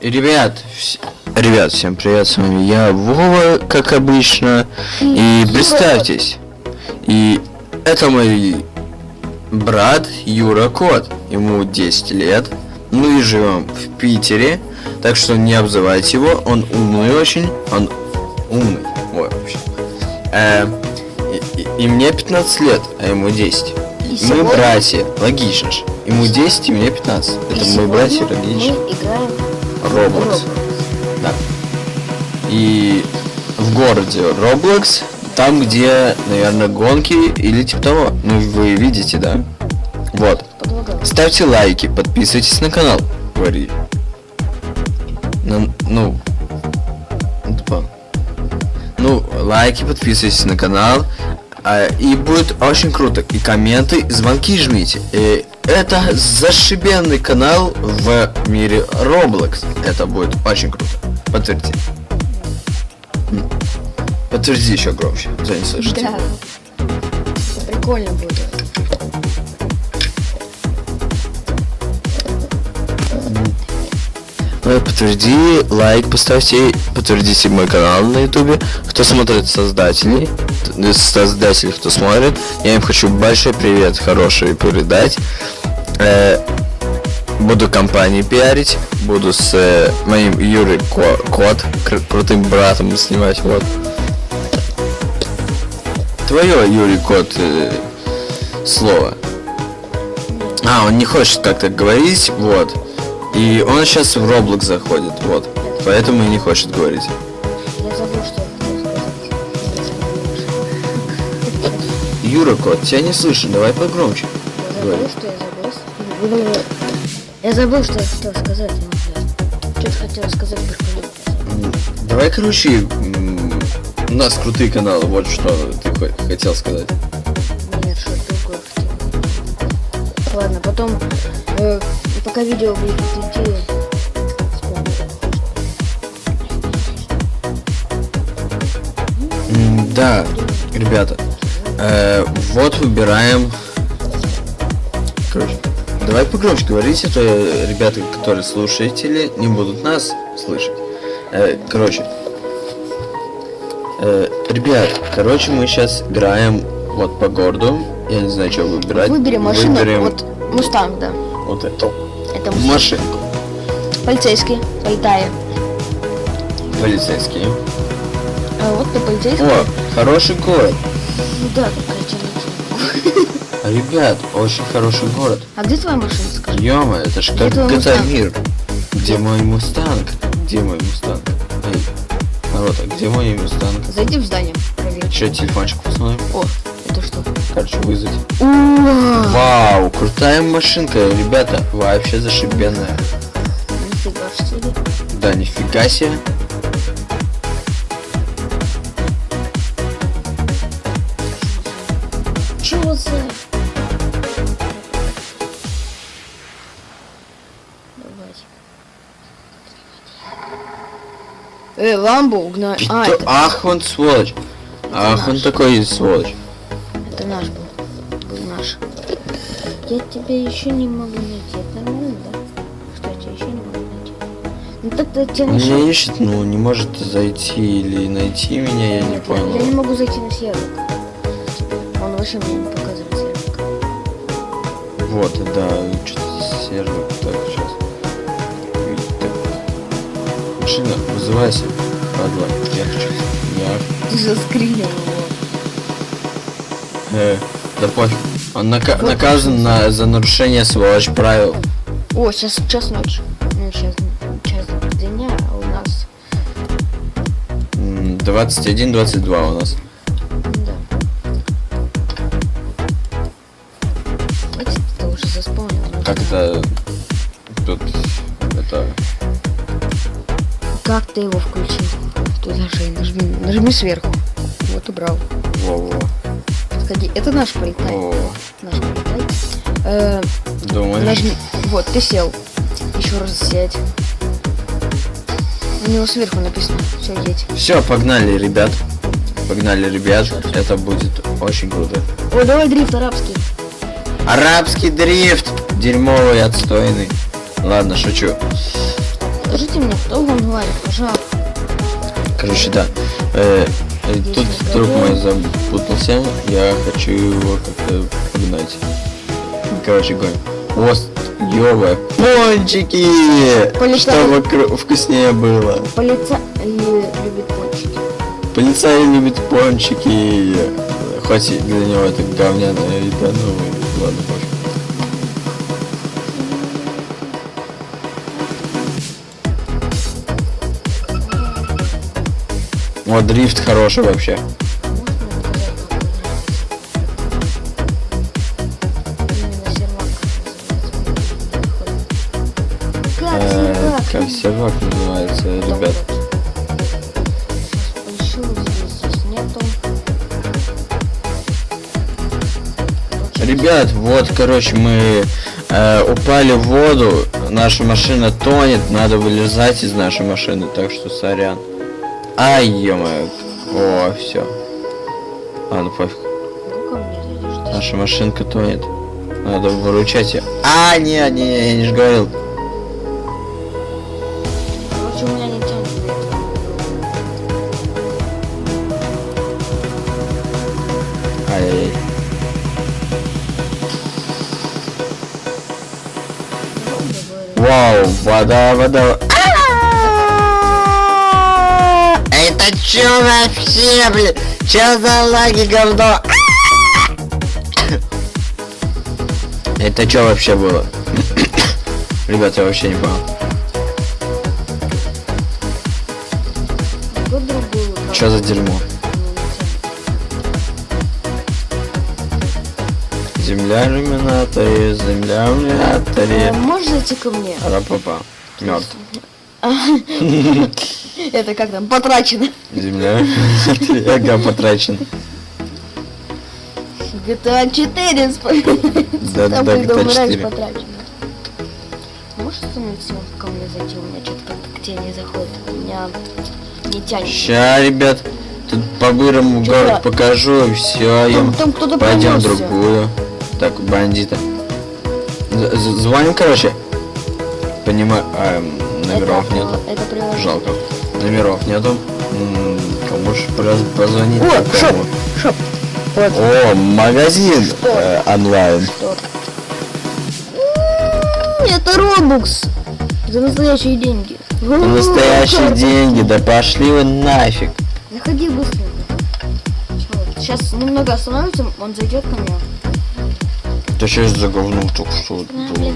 Ребят, всем привет, с вами я, Вова, как обычно. И представьтесь, и это мой брат Юра Кот, ему 10 лет. Мы живем в Питере, так что не обзывайте его, он умный очень, он умный, ой, вообще. И мне 15 лет, а ему 10. Мы братья, логично же. Ему 10 и мне 15. Это мы братья, логично. Мы играем Roblox. Да. И в городе Roblox, там, где, наверное, гонки или типа того. Ну, вы видите, да? Вот. Ставьте лайки, подписывайтесь на канал. Говори. Ну, лайки, подписывайтесь на канал. И будет очень круто. И комменты, звонки жмите. И это зашибенный канал в мире Roblox. Это будет очень круто. Подтверди. Подтверди еще громче. Я не слышу. Да. Это прикольно будет. Ну, подтверди, лайк поставьте, подтвердите мой канал на ютубе. Кто смотрит создателей, кто смотрит, я им хочу большой привет хороший передать. Буду компании пиарить, буду с моим Юрой Кот, крутым братом снимать, вот. Твое, Юрий Кот, слово. Он не хочет как-то говорить, вот. И он сейчас в Roblox заходит, вот. Поэтому и не хочет говорить. Я забыл, что я хотел сказать. Юра Кот, тебя не слышу, давай погромче. Я забыл, что я хотел сказать. Что-то хотел сказать прикольно. Давай, короче, у нас крутые каналы, вот что ты хотел сказать. Нет, что другое хотел. Ладно, потом, пока видео будет идти, Да, ребята, вот выбираем. Короче, давай погромче говорите, а то ребята, которые слушатели, не будут нас слышать. Короче, ребят, мы сейчас играем вот по городу. Я не знаю, что выбирать. Выберем машину. Вот Мустанг, да. Вот это. Это машинку. Полицейский, полетаем. Полицейские. Вот ты полицейский. О, хороший город. Ну да, такая Ребят, очень хороший город. А где твоя машина, скажи? Ёма, это ж как GTA мир. Где мой Мустанг? Где мой Мустанг? Эй, народ, а где мой Мустанг? Зайди в здание, проверь. Че, телефончик посмотрим? О, это что? Короче, вызвать. Вау, крутая машинка, ребята, вообще зашибенная. Нифига себе. Да, нифига себе. Чего за? Давайте. Ламбо угнали. Ах, он сволочь. Ах, он такой сволочь. Это наш был наш. Я тебя еще не могу найти. Это нормально, да? Кстати, еще не могу найти. Ну так-то тебя нашел. Меня ищет, ну не может зайти или найти меня, я не понял. Я не могу зайти на сервер. Он вообще мне не показывает сервер. Вот, да, что-то сервер. Так, сейчас. Так. Машина, вызывайся. Падла, я хочу. Ты заскринил его. Да пофиг. Он наказан за нарушение сволочь правил. О, сейчас час ночи. Ну, сейчас час дня, а у нас 21-22 у нас. да. Ты уже заспомнил. Как это тут это. Как ты его включил? Туда же нажми сверху. Вот убрал. Во-во. Сходи. Это наш полетай. Наш полетай. Думаешь? Нажми. Вот, ты сел. Еще раз сядь. У него сверху написано. Все, едь. Все, погнали, ребят. Погнали, ребят. Это будет очень круто. Ой, давай дрифт арабский. Арабский дрифт. Дерьмовый, отстойный. Ладно, шучу. Скажите мне, кто вам говорит, пожалуйста. Короче, да. Тут друг мой запутался. Я хочу его как-то погнать. Короче, гоним. Ост, ёбая. Пончики! Полицай. Чтобы вкуснее было. Полиция любит пончики. Полицай любит пончики. Хоть и для него это говняная еда, ну ладно, пофиг. Вот дрифт хороший вообще. Как сервак называется, ребят. Ребят, вот, короче, мы упали в воду, наша машина тонет, надо вылезать из нашей машины, так что сорян. Ай, ё-моё. О, все. Ладно, пофиг. Наша машинка тонет. Надо выручать ее. А, не, я не же говорил. Короче, у меня не тянет. Ай-яй-яй. Вау, вода. Это чё вообще, блин? Чё за лаги, говно? Это чё вообще было? Ребята, я вообще не понял. Чё за дерьмо? Земля иллюминаторе, земля иллюминаторе. Можешь зайти ко мне? Рапапа. Мертв. Это как там? Потрачено. Земля иллюминаторе. Ага, потрачен. GTA 4 Да, там GTA когда умираешь, 4. потрачено. Можешь остановиться ко мне зайти? У меня что-то как-то к тебе не заходит. У меня не тянет. Ща, ребят, тут по-бырому Чё город я? покажу, и все, Там кто-то пойдем в пронёсся. другую. Так, бандита. Звоним, короче. Понимаю, номеров Это- нету. Это приложение. Жалко. Номеров нету. Кому же позвонить? О, такому? шоп. Вот. О, магазин онлайн. Что? Это Робукс. За настоящие деньги. Настоящие деньги, да пошли вы нафиг. Заходи быстренько. Сейчас немного остановится, он зайдет ко мне. Ты что за говно только что? Наливай.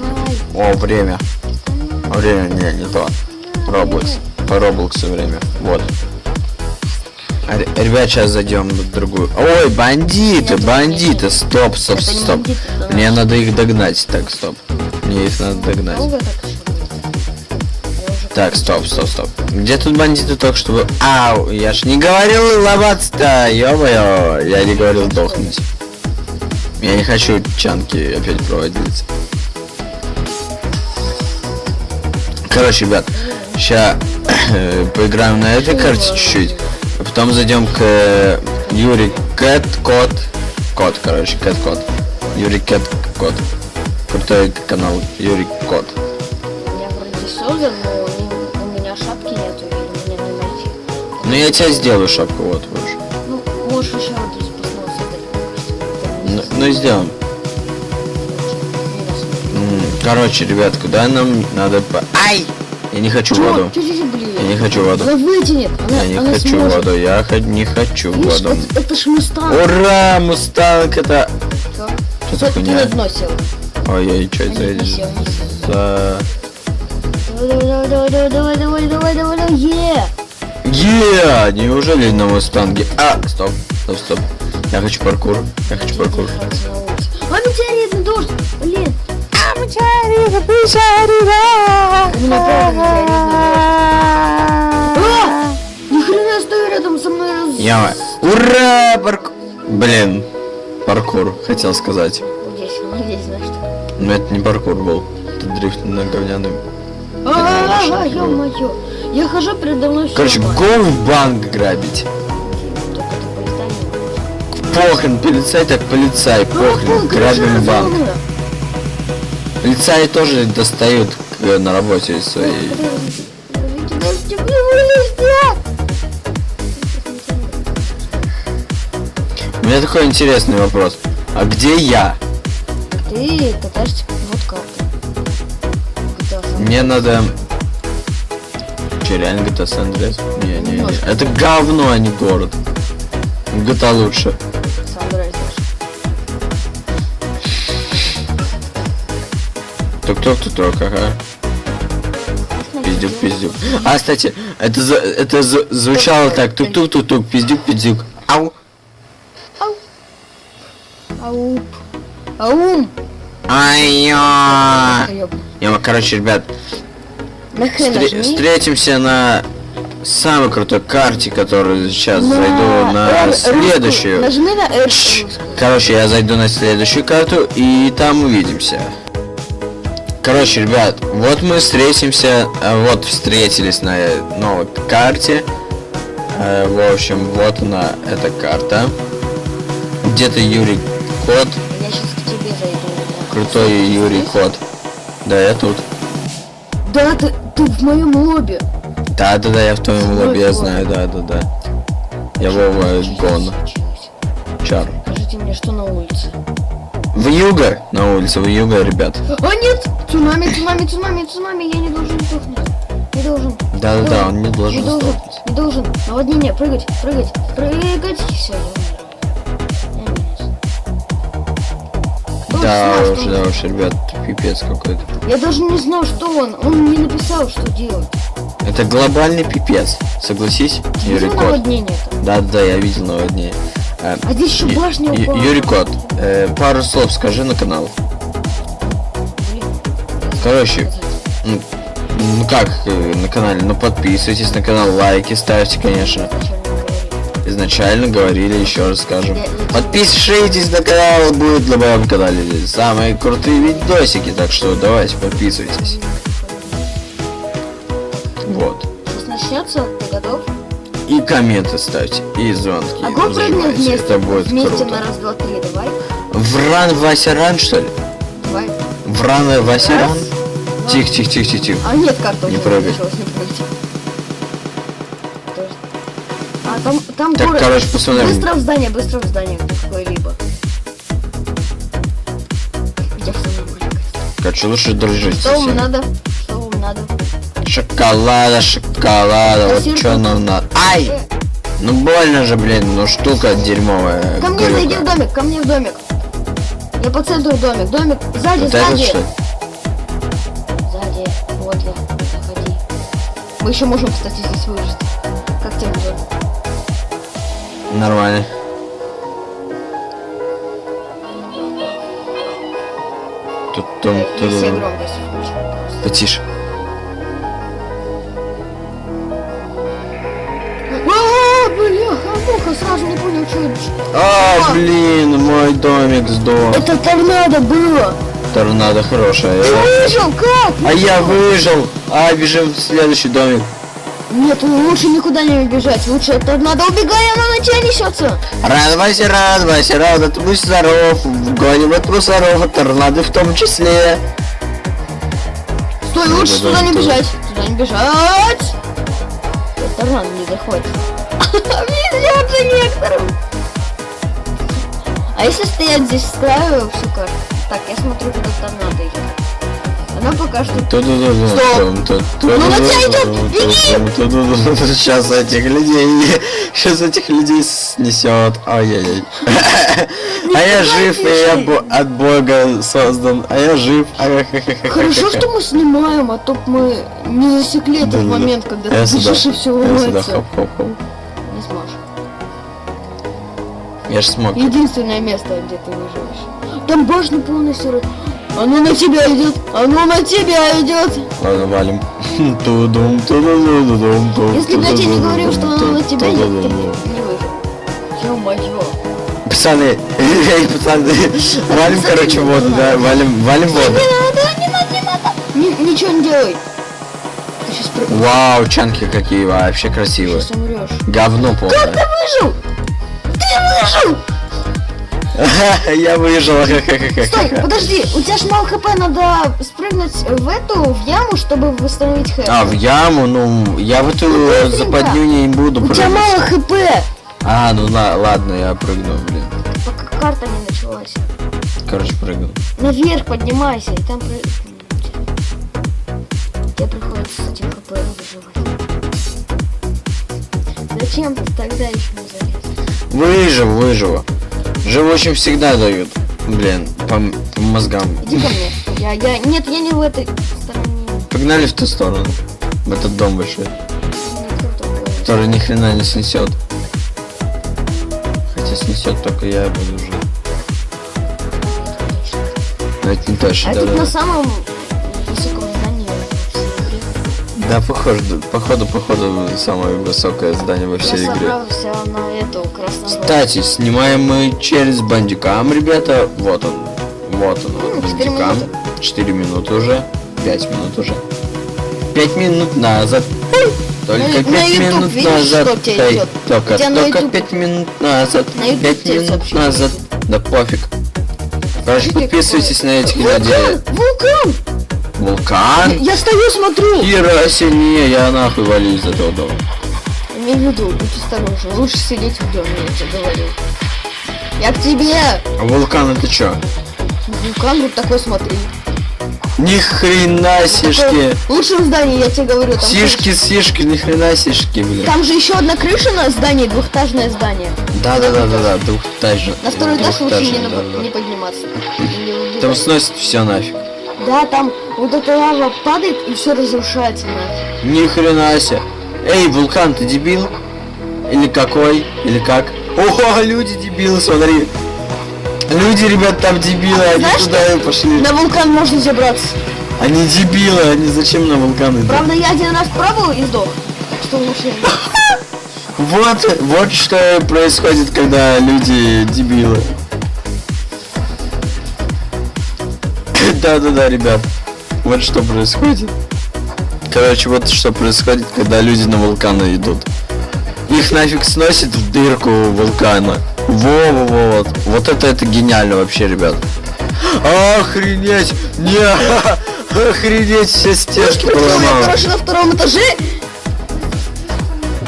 О, время. Время, не то. Роблокс. По Роблоксу время. Вот. Ребят, сейчас зайдем в другую. Ой, бандиты, Нет, бандиты. Стоп. Это не бандиты, да. Мне надо их догнать. Так, стоп. Мне их надо догнать. Долго так еще будет? Я уже Так, стоп. Где тут бандиты только что вы? Ау, я ж не говорил ломаться-то, ё-моё. Я не говорил сдохнуть. Я не хочу чанки опять проводить. Короче, ребят, сейчас поиграем на этой карте чуть-чуть. А потом зайдем к Юрий Кэт Кот. Короче, Кэт Кот. Юрий Кэт Кот. Крутой канал Юрий Кот. Я вроде создан, но у меня шапки нету, и мне не найти. Ну я тебя сделаю шапку, вот будешь. Ну, можешь еще вот здесь посмотреть. Ну сделаем. Короче, ребят, куда нам надо по... Ай! Я не хочу воду. Я не хочу воду. Она вытянет. Я не хочу воду. Я не хочу воду. Это ж Мустанг. Ура! Мустанг это... Что? Что за Ты хуйня? на дно сел. Ой, что это Не сел, не сел. за... Давай, Неужели на Мустанге? Стоп. Я хочу паркур. А метеоритный дождь! Блин! У меня правда метеоритный дождь. Ни хрена стою рядом со мной. Я... Ура! Паркур! Блин. Паркур, хотел сказать. Здесь, знаешь что? Но это не паркур был. Это дрифт на говняном. Ё-моё! Я хожу передо мной. Короче, всё. го в банк грабить. Только это полетание. Похрен, полицай так полицай, похрен, грабим банк. Полицаи тоже достают на работе своей. У меня такой интересный вопрос. А где я? Ты катаешься вот карты. GTA San Мне надо... Че, реально GTA San Andreas? Не. Это говно, а не город. GTA лучше. Andreas даже. Тук-тук-тук-тук, ага. Пиздюк. А, кстати, это звучало так. Тук-тук-тук-тук, пиздюк-пиздюк. Ау. Ауп. Аум. Ай-я. Короче, ребят, Нахрен нажми. встретимся на самой крутой карте, которую сейчас На зайду на следующую. Нажми на R. Короче, я зайду на следующую карту и там увидимся. Короче, ребят, вот мы встретимся, вот встретились на новой карте. В общем, вот она, эта карта. Где-то Юрий Кот, Я сейчас к тебе зайду. крутой Юрий Кот. Да, я тут. Да, ты в моем лобби. Да, я в твоем лобби, я знаю, да. Я Вова Гон. Чар. Скажите мне, что на улице? Вьюга на улице, вьюга, ребят. А нет! Цунами, я не должен сдохнуть. Не должен. Да, он не должен сдохнуть. Не должен. Наводнение, прыгать. Все, Да уж, ребят, пипец какой-то. я даже не знал, что он не написал, что делать. Это глобальный пипец, согласись, Ты Юрий видел Кот? наводнение-то? Да, я видел наводнение. А здесь еще башня упала. Юрий Кот, пару слов скажи на канал. Блин, Короче, ну как на канале, ну подписывайтесь на канал, лайки ставьте, конечно. Изначально говорили, еще раз скажем. Подпишитесь на канал, будет на моем канале самые крутые видосики, так что давайте подписывайтесь. Вот. Сейчас начнется, ты готов? И комменты ставьте, и звонки. А го прыгнем нажимайте, это будет вместе круто. на раз, два, три, давай. Вран, Вася, Ран, что ли? Давай. Вран, Вася, Раз, Ран? два. Тихо. А нет, карта Не уже прыгай. началась, не прыгайте. А там Так, город. короче, посмотрим. Быстро в здание, какое-либо. Я в самом деле. Короче, лучше дружить Что со вам всеми. надо? Что вам надо? Шоколада, вот Спасибо. что нам надо. Ай! Ну больно же, блин, ну штука дерьмовая. Ко мне зайди горюха. в домик, ко мне в домик. Я по центру домик, сзади, Вот этот, что ли? Сзади, вот я, заходи. Мы еще можем, кстати, здесь выжить. Как тебе идет? Нормально. Тут. Если громкость включу. Потише. Бляха-муха, сразу не понял, что это. А, блин, мой домик сдох. Это торнадо было. Торнадо хорошая. Ты выжил, как? А я выжил. А, бежим в следующий домик. Нет, лучше никуда не бежать. Лучше от торнадо убегай, оно на тебя несется. Радуйся, ты будь здоров. Гоним от мусоров, от торнадо в том числе. Стой, лучше туда не бежать. Туда не бежать. Торнадо не доходит. Везет же некоторым. А если стоять здесь с краю, всю карту? Так, я смотрю, куда торнадо идет. Она пока что... Стоп. Ну, на тебя идет, беги! Сейчас этих людей снесет. Ай-яй-яй. А я жив, и я от Бога создан. А я жив. Хорошо, что мы снимаем, а то б мы не засекли этот момент, когда ты бежишь и все ломается. Хоп-хоп-хоп. Не сможешь. Я ж смог. Единственное место, где ты выживешь. Там башня полностью... Оно на тебя идет! Оно на тебя идет! Ладно, валим. Тудум. Если бы я тебе не говорил, что оно на тебя идет, ты бы не выжил. Ё-моё. Пацаны, валим, короче, воду, да, валим воду. Не надо! Ничего не делай! Ты сейчас Вау, чанки какие вообще красивые. сейчас умрешь. Говно Как полное. ты выжил? Ты выжил! Я выжил. Стой, подожди, у тебя ж мало хп, надо спрыгнуть в яму, чтобы восстановить хп. А, в яму, ну, я в эту западню не буду У тебя прыгать. мало хп! А, ну ладно, я прыгну, блин. карта не началась. Короче, прыгал. Наверх поднимайся, и там тебе приходится с этим ХП выживать. Зачем ты тогда еще не залез? Выживу. Живущим всегда дают. Блин, по мозгам. Иди ко мне. Нет, я не в этой стороне. Погнали в ту сторону. В этот дом большой. Который ни хрена не снесет. Хотя снесет только я буду жить. Но это не точно, А да, тут да. на самом высоком здании. Да, походу, самое высокое здание во всей Я игре. собрался на эту красную. Кстати, снимаем мы через бандикам, ребята. Вот он, вот 4 бандикам. минуты. 4 минуты уже. 5 минут уже. 5 минут назад. Только На 5 YouTube минут видишь, назад. что тебе идет? Только У тебя на 5 YouTube. минут назад. На YouTube 5 тебе минут сообщение назад. Да пофиг. Короче, Смотрите, подписывайтесь на этих Вулкан! людей. Вулкан! Вулкан? Я стою, смотрю. Хера сильнее, я нахуй валю из этого дома. Имей в виду, будь осторожен. Лучше сидеть в доме, я тебе говорю. Я к тебе. А вулкан это чё? Вулкан вот такой, смотри. Ни хрена сишки. Такой- Лучше в здании, я тебе говорю. Там Сишки, ни хрена сишки, блин. Там же еще одна крыша на здании, двухэтажное здание. Да, двухэтажно. На второй этаж лучше не, Двухэтажно, не подниматься. Не выбегать. Там сносит все нафиг. Да, там вот эта лава падает и все разрушается нафиг. Ни хрена себе. Эй, вулкан, ты дебил? Или какой? Или как? О, люди дебилы, смотри. Люди, ребят, там дебилы, они знаешь, туда и пошли. На вулкан можно забраться. Они дебилы, они зачем на вулкан идут? Правда, я один раз пробовал и сдох. Так что лучше... Вот что происходит, когда люди дебилы. Да, ребят. Вот что происходит. Короче, вот что происходит, когда люди на вулканы идут. Их нафиг сносит в дырку вулкана. Вот это гениально вообще, ребят. Охренеть! Не! Охренеть, все стежки Я, поломал. короче, на втором этаже.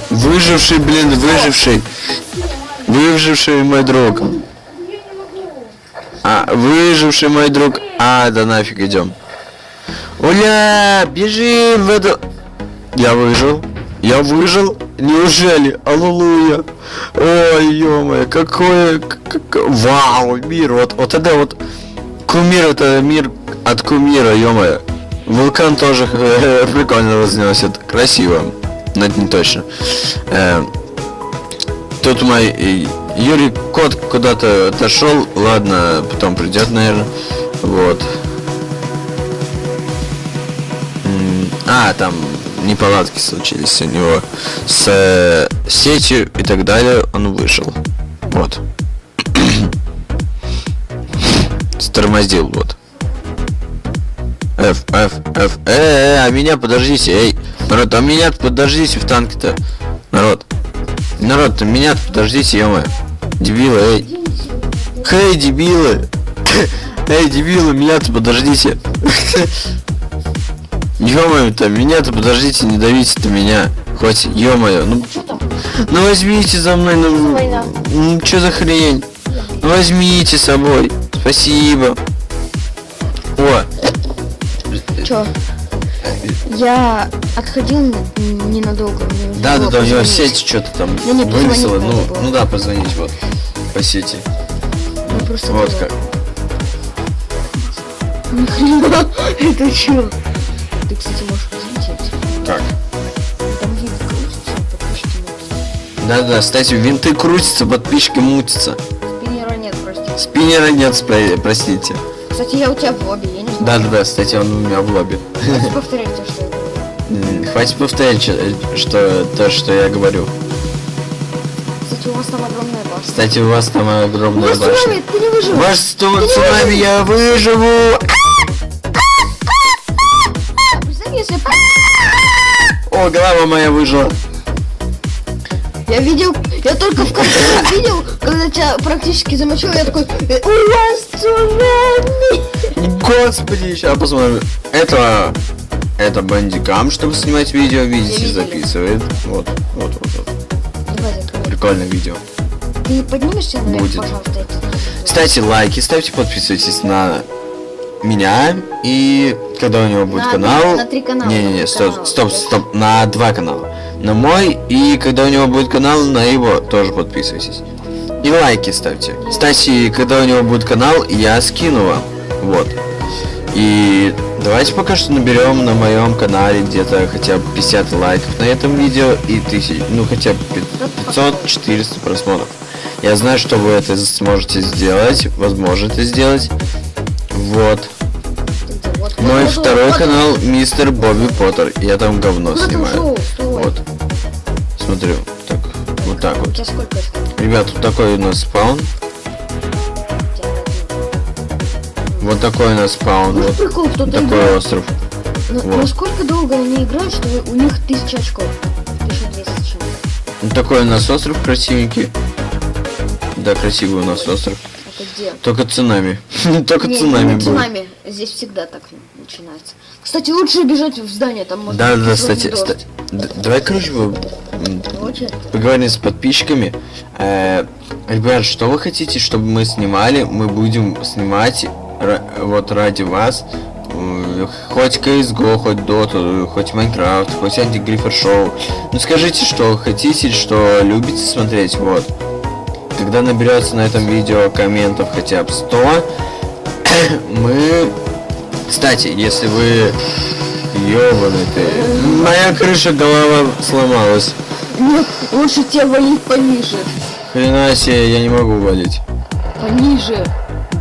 Выживший, блин, выживший. Выживший мой друг. Выживший мой друг. Да нафиг идем. Уля, бежим в эту... Я выжил. Неужели? Аллилуйя. Ой, ё-моё, какое... Вау, мир. Вот это вот... Кумир, это мир от кумира, ё-моё. Вулкан тоже прикольно возносит. Красиво. Но это не точно. Тут мой Юрий Кот куда-то отошел. Ладно, потом придет, наверное. Вот. Там неполадки случились у него с сетью и так далее. Он вышел. Вот. Стормозил, вот. F. Меня подождите, эй. Народ, меня подождите в танке-то. Народ, меня подождите, ё-моё. Дебилы, эй. Эй, дебилы. Эй, дебилы, меня-то подождите. Ё-моё-то, меня-то подождите, не давите-то меня. Хоть, ё-моё, ну возьмите за мной, ну чё за хрень? Ну возьмите с собой. Спасибо. О. Чё? Я отходил ненадолго. Да, у него сеть что-то там вынесла. Ну да, позвонить вот по сети. Вот как. Нахрена? Это чё? Ты, кстати, можешь взлететь. Как? Там винт крутится, подписчики мутятся. Да, кстати, винты крутятся, подписчики мутятся. Спиннера нет, прости. Спиннера нет, простите. Кстати, я у тебя в лобби, я не знаю. Да, кстати, он у меня в лобби. Хватит повторять то, что я говорю. Хватит повторять, что я говорю. Кстати, у вас там огромная башня. Кстати, у вас там огромная башня. Цунами, ты не выживешь. Ваш цунами, я выживу! Представь, если... О, голова моя выжила. Я видел, я только в конце видел, когда тебя практически замочил, я такой, у вас цунами! Господи, сейчас посмотрим. Это бандикам, чтобы снимать видео, видите, записывает. Вот. Давай закрой. Прикольное видео. Ты поднимешься наверх, Будет. пожалуйста, это. Ставьте лайки, ставьте, подписывайтесь на меня. И когда у него будет На канал... на 3 канала. Не-не-не, на стоп, канал. стоп, стоп, на 2 канала. На мой, и когда у него будет канал, на его тоже подписывайтесь. И лайки ставьте. Кстати, когда у него будет канал, я скину вам. Вот. И давайте пока что наберем на моем канале где-то хотя бы 50 лайков на этом видео и 1000, ну хотя бы 500-400 просмотров. Я знаю, что вы это сможете сделать, возможно это сделать. Вот. Вот, Мой вот, второй вот. канал Мистер Бобби Поттер. Я там говно Куда ты снимаю. ушел? Стой. Вот. Смотрю. Так, вот так У вот. тебя сколько осталось? Ребят, вот такой у нас спаун. У тебя Вот такой у нас спаун. Ну, Вот прикол, кто-то такой играет. остров. Ну, Вот. насколько долго они играют, что у них 1000 очков? Пишу 200 с чем-то. Вот такой у нас остров красивенький. Да, красивый у нас остров. Это где? Только цунами. Только Не, цунами не будет. цунами. Здесь всегда так начинается. Кстати, лучше бежать в здание, там можно... Да, да, кислотный кстати, дождь. давай, короче, Очень. поговорим с подписчиками. Ребят, что вы хотите, чтобы мы снимали? Мы будем снимать вот ради вас. Хоть CSGO, хоть Dota, хоть Minecraft, хоть Антигрифер Шоу. Ну скажите, что хотите, что любите смотреть, вот. Когда наберется на этом видео комментов хотя бы 100, мы... Кстати, если вы... Ёбаный ты... Моя крыша голова сломалась. Нет, лучше тебе валить пониже. Хрена себе, я не могу валить. Пониже.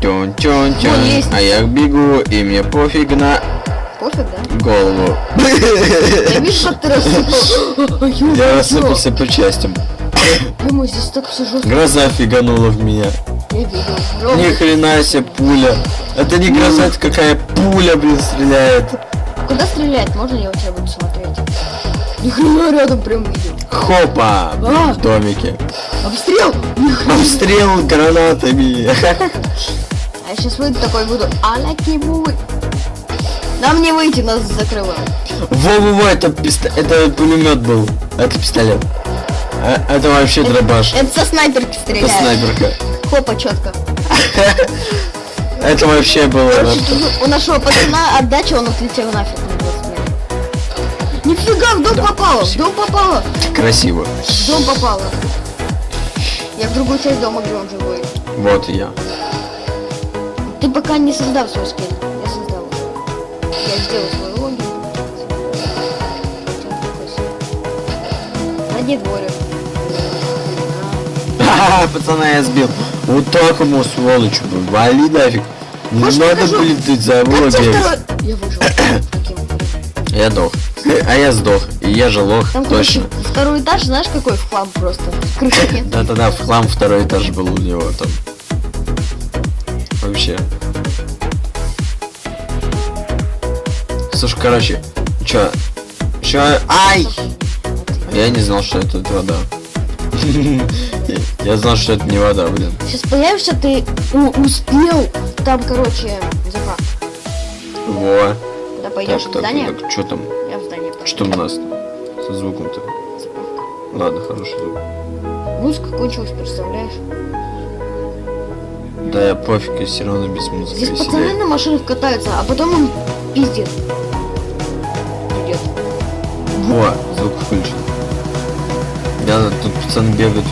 Тён-тён-тён. Вон есть. А я бегу, и мне пофиг на Пофиг, да? голову. Я вижу, как ты рассыпал. Я рассыпался по частям. Ему здесь так все жестко. Гроза фиганула в меня. Я видел. Ни Ровно. хрена себе пуля. Это не гроза, это какая пуля, блин, стреляет. Куда стреляет? Можно я у тебя буду смотреть? Ни хрена рядом прям видел. Хопа! А. В домике. Обстрел! Ни хрена. Обстрел гранатами. А я сейчас выйду такой буду. Аля не будет. Нам не выйти, нас закрывают. Во-во-во, это пулемет был. Это пистолет. Это вообще дробаш. Это со снайперки Это стреляет. снайперка. Хопа, четко. Это вообще было. Короче, у нашего пацана отдача, он отлетел нафиг на 20 метров. Нифига, в дом Да, попало, в спасибо. дом попало, Красиво. в дом попало. Я в другую часть дома, где он живой. Вот и я. Ты пока не создал свой скин. Я создал уже. Я сделал свой логин. Ради горя. Ха-ха, пацана я сбил. Вот так ему, сволочь, вали нафиг. Не Может, надо, покажу? блин, ты за Как мной тебе бегать. второй? Я выжил. Таким. Я дох. А я сдох. И я же лох, Там, точно. короче, второй этаж, знаешь, какой в хлам просто. Крыши нет. Да-да-да, в хлам второй этаж был у него там. Вообще. Слушай, короче, чё? Ай! Я не знал, что это вода. Я знал, что это не вода, блин. Сейчас появишься, ты успел. Там, короче, заправка. Во. Когда пойдешь в здание, так, что там? я в здание пойду. Что у нас со звуком-то? Заправка. Ладно, хороший звук. Музыка кончилась, представляешь? Да, пофиг, я все равно без музыки Здесь пацаны веселее. на машинах катаются, а потом он пиздит. Придет. Во, звук включен. Да, тут пацаны бегают,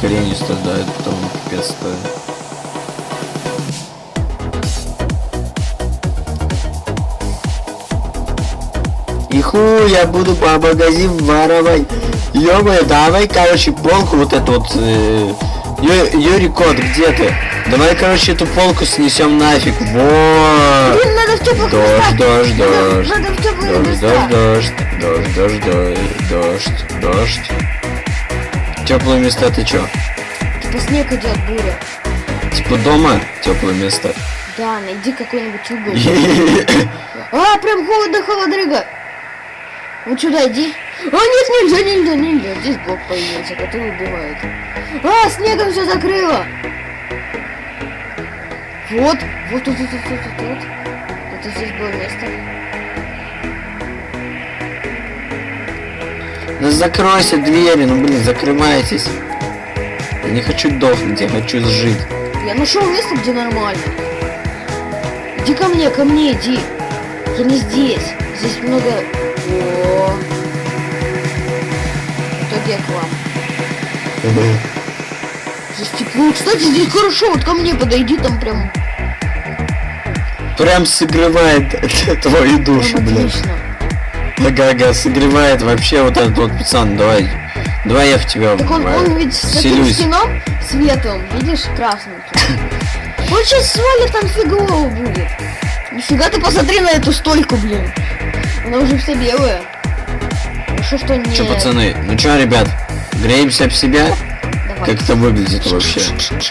хренью страдают, там пипец стоит. Иху, я буду по магазин воровать. Ё-моё, давай, короче, полку вот эту вот... Юрий Кот, где ты? Давай, короче, эту полку снесем нафиг. Во! Блин, надо в теплых Дождь, местах. дождь, дождь. Надо в теплые Дождь, места. дождь. Теплые места ты чё? Типа снег идет, буря. Типа дома теплые места. Да, найди какой-нибудь угол. А, прям холодно-холодрыга. Вот сюда иди. А, нет, нельзя. Здесь блок появился, который убивает. А, снегом все закрыло. Вот. Это здесь было место. Ну закройся двери, ну блин, закрывайтесь. Я не хочу дохнуть, я хочу жить. Я нашел место, где нормально. Иди ко мне, иди. Я не здесь. Здесь много... О. В итоге я к вам. Здесь тепло. Кстати, здесь хорошо. Вот ко мне подойди, там прям... Прям согревает твою душу, Прям блин. отлично. Ага, согревает вообще вот этот вот пацан, давай я в тебя Так он ведь с таким вселюсь. скином светлым, видишь, красным. Он сейчас свалит, там фигово будет. Нифига ты посмотри на эту стойку, блин. Она уже вся белая. Хорошо, что нет. Че, пацаны, ну чё, ребят, греемся об себя? Давай. Как это выглядит вообще? Перепрашивай.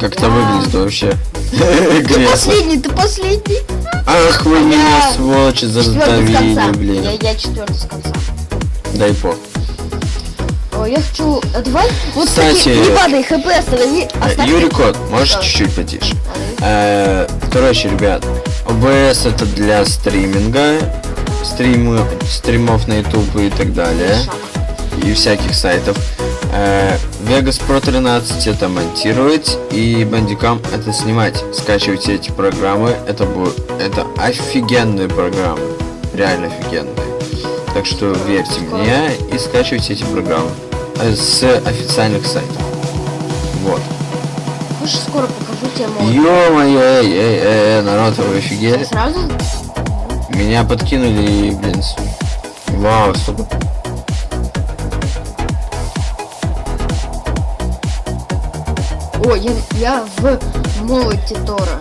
Как это Вау. выглядит вообще? Ты Греться. последний. Ах вы меня, сволочи, Четвертый с задавили, конца. блин. Я четвертый с конца. Дай по. О, я хочу... А давай... Вот, Кстати, не падай, хп останови. Оставь. Юрий Кот, можешь Что? чуть-чуть потише? Ладно. Короче, ребят, OBS это для стриминга, стримов на YouTube и так далее, и всяких сайтов. Vegas Pro 13 это монтировать, и Bandicam это снимать. Скачивайте эти программы, это офигенные программы, реально офигенные. Так что верьте мне и скачивайте эти программы с официальных сайтов. Вот. Хочешь, скоро покажу тебе мой. Ё-моё, народ, вы офигели? Сразу? Меня подкинули и, блин, вау, супер. О, я в молоте Тора.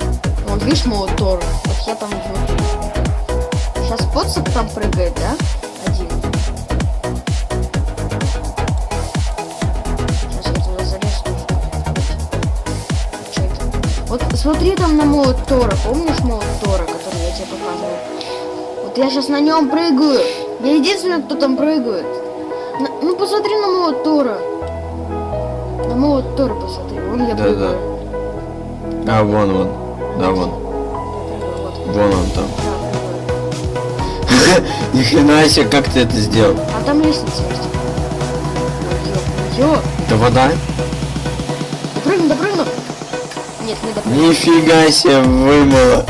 Вот видишь молот Тора? Вот я там внутри. Сейчас подсып там прыгает, да? Один. Сейчас я туда залезу тоже. Что это? Вот смотри там на молот Тора. Помнишь молот Тора, который я тебе показывал? Вот я сейчас на нем прыгаю. Я единственный, кто там прыгает. Ну посмотри на молот Тора. На молот Тора посмотри. Вон я прыгаю. А, вон. Да, вон. Вот. Вон он там. Да, прыгаю. Ни хрена себе, как ты это сделал? А там лестница есть. Ё. Это вода? Допрыгну. Нет, не допрыгну. Нифига себе, вымыло.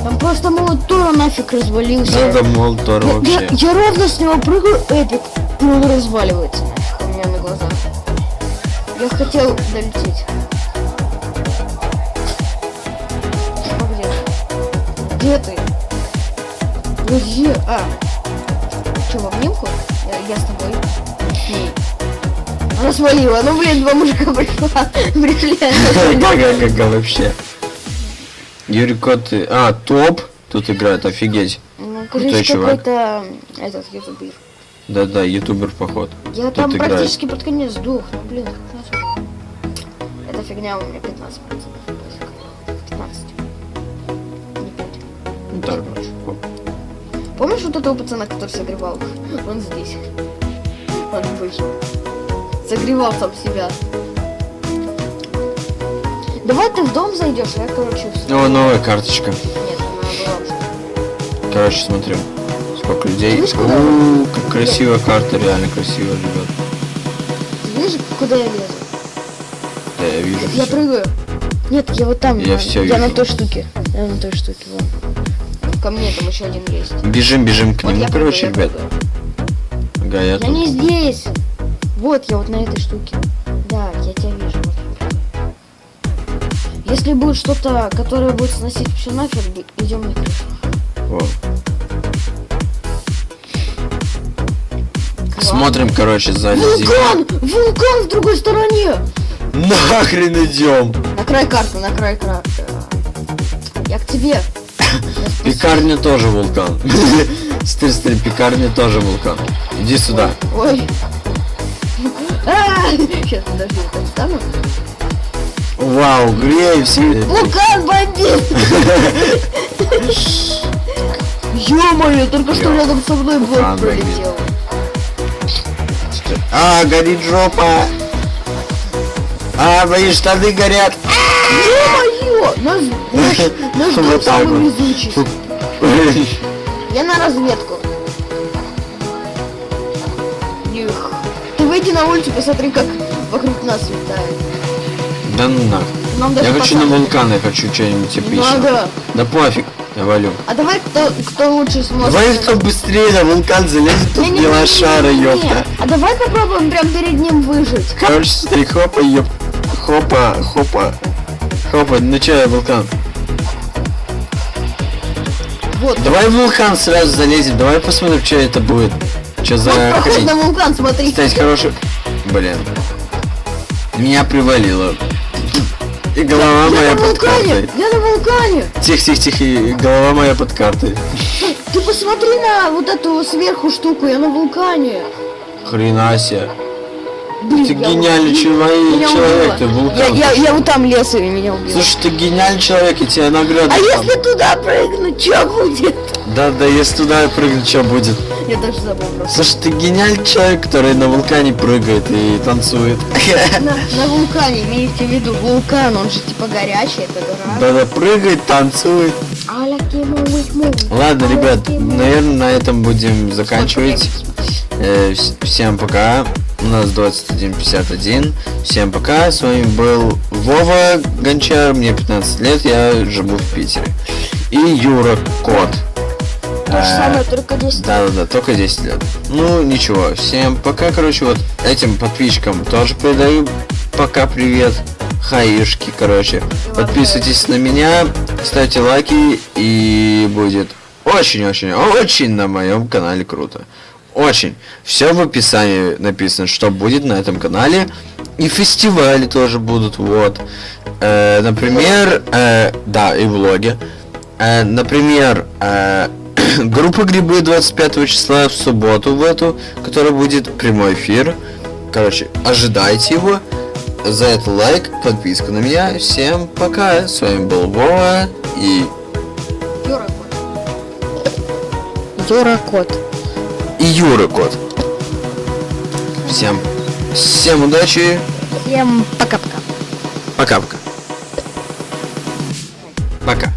Там просто молот Тора нафиг развалился. Надо молтор вообще. Я ровно с него прыгаю, эпик. И он разваливается нафиг у меня на глазах. Я хотел долететь. А где ты? Где? А. Че, в обнимку? Я с тобой. С ней. Она свалила. Ну, блин, два мужика пришли. Га-га-га вообще. Юрий Кот, топ тут играет, офигеть. Ну, Крутой короче, чувак. какой-то этот ютубер. Да, ютубер поход. Я Тут там играет. практически под конец сдох. Ну, блин, как нас. Эта фигня у меня 15%. 15. Не 5. Ну так, короче. Помнишь вот этого пацана, который согревал? Он здесь. Он вышел. Согревал сам себя. Давай ты в дом зайдешь, а я, короче, в О, новая карточка. Нет, она была уже. Короче, смотрю. Сколько людей. Видишь, куда? Как красивая карта, реально красивая, ребят. Ты видишь, куда я лезу? Да, я вижу Я всё. прыгаю. Нет, я вот там. Я всё Я на вижу. той штуке. Я на той штуке, вон. Ко мне там еще один есть. Бежим к Вот нему, я короче, прыгаю, ребят. я прыгаю. Ага, я Я тут. не здесь. Вот я вот на этой штуке. Да, я тебя вижу. Если будет что-то, которое будет сносить все нафиг, идем на крышу. Во. Класс. Смотрим, короче, сзади Вулкан! Вулкан в другой стороне! Нахрен идем! На край карты, на край карты. Я к тебе. Пекарня тоже вулкан. Стырь, пекарня тоже вулкан. Иди сюда. Ой. Сейчас, подожди, я так встану. Вау, греемся. Вулкан бомбит! Ё-моё, только что рядом со мной Вулкан блок пролетел. Горит жопа. Мои штаны горят. Ё-моё! Наш дом Вот так самый вот. везучий. Я на разведку. Их. Ты выйди на улицу, посмотри, как вокруг нас летает. Да ну нахуй. Нам даже Я хочу на посадки. вулкан, я хочу что-нибудь эпичное. Надо. Да пофиг, я валю. А давай кто лучше сможет. Давай кто быстрее на вулкан залезет, тут не лошара, ёпта. А давай попробуем прям перед ним выжить. Короче, смотри, хопа, ёп. Хопа, хопа. Хопа, ну чё, я вулкан. Вот. Давай в вулкан сразу залезем, давай посмотрим, что это будет. Что за Вот похож хрень. на вулкан, смотри. Кстати, хороший... Блин. Меня привалило. И голова Я моя на под вулкане! картой. Я на вулкане! Тихо, и голова моя под картой. Ты посмотри на вот эту сверху штуку, я на вулкане. Хрена себе. Блин, Ты я гениальный меня человек, убило. ты вулкан. Я вот там лес, и меня убил. Слушай, ты гениальный человек, и тебе награда. А дам. если туда прыгнуть, что будет? Да, если туда прыгнуть, что будет? Я даже забыл просто. Слушай, ты гениальный человек, который на вулкане прыгает и танцует. На вулкане, имейте в виду, вулкан, он же типа горячий, это гора. Да, прыгает, танцует. Ладно, ребят, наверное, на этом будем заканчивать. Всем пока. У нас 21:51. Всем пока. С вами был Вова Гончар. Мне 15 лет. Я живу в Питере. И Юра Кот. То же самое, только 10 лет. Да, только 10 лет. Ну, ничего. Всем пока. Короче, вот этим подписчикам тоже передаю пока привет. Хаишки, короче. Подписывайтесь на меня, ставьте лайки, и будет очень на моем канале круто. Очень. Все в описании написано, что будет на этом канале. И фестивали тоже будут, вот. Например, да, и влоги. Например, группа Грибы 25 числа в субботу в эту, которая будет прямой эфир. Короче, ожидайте его. За это лайк, подписка на меня. Всем пока. С вами был Вова и... Юра Кот. Юра Кот. И Юра Кот. Всем удачи. Всем пока-пока. Пока-пока. Пока.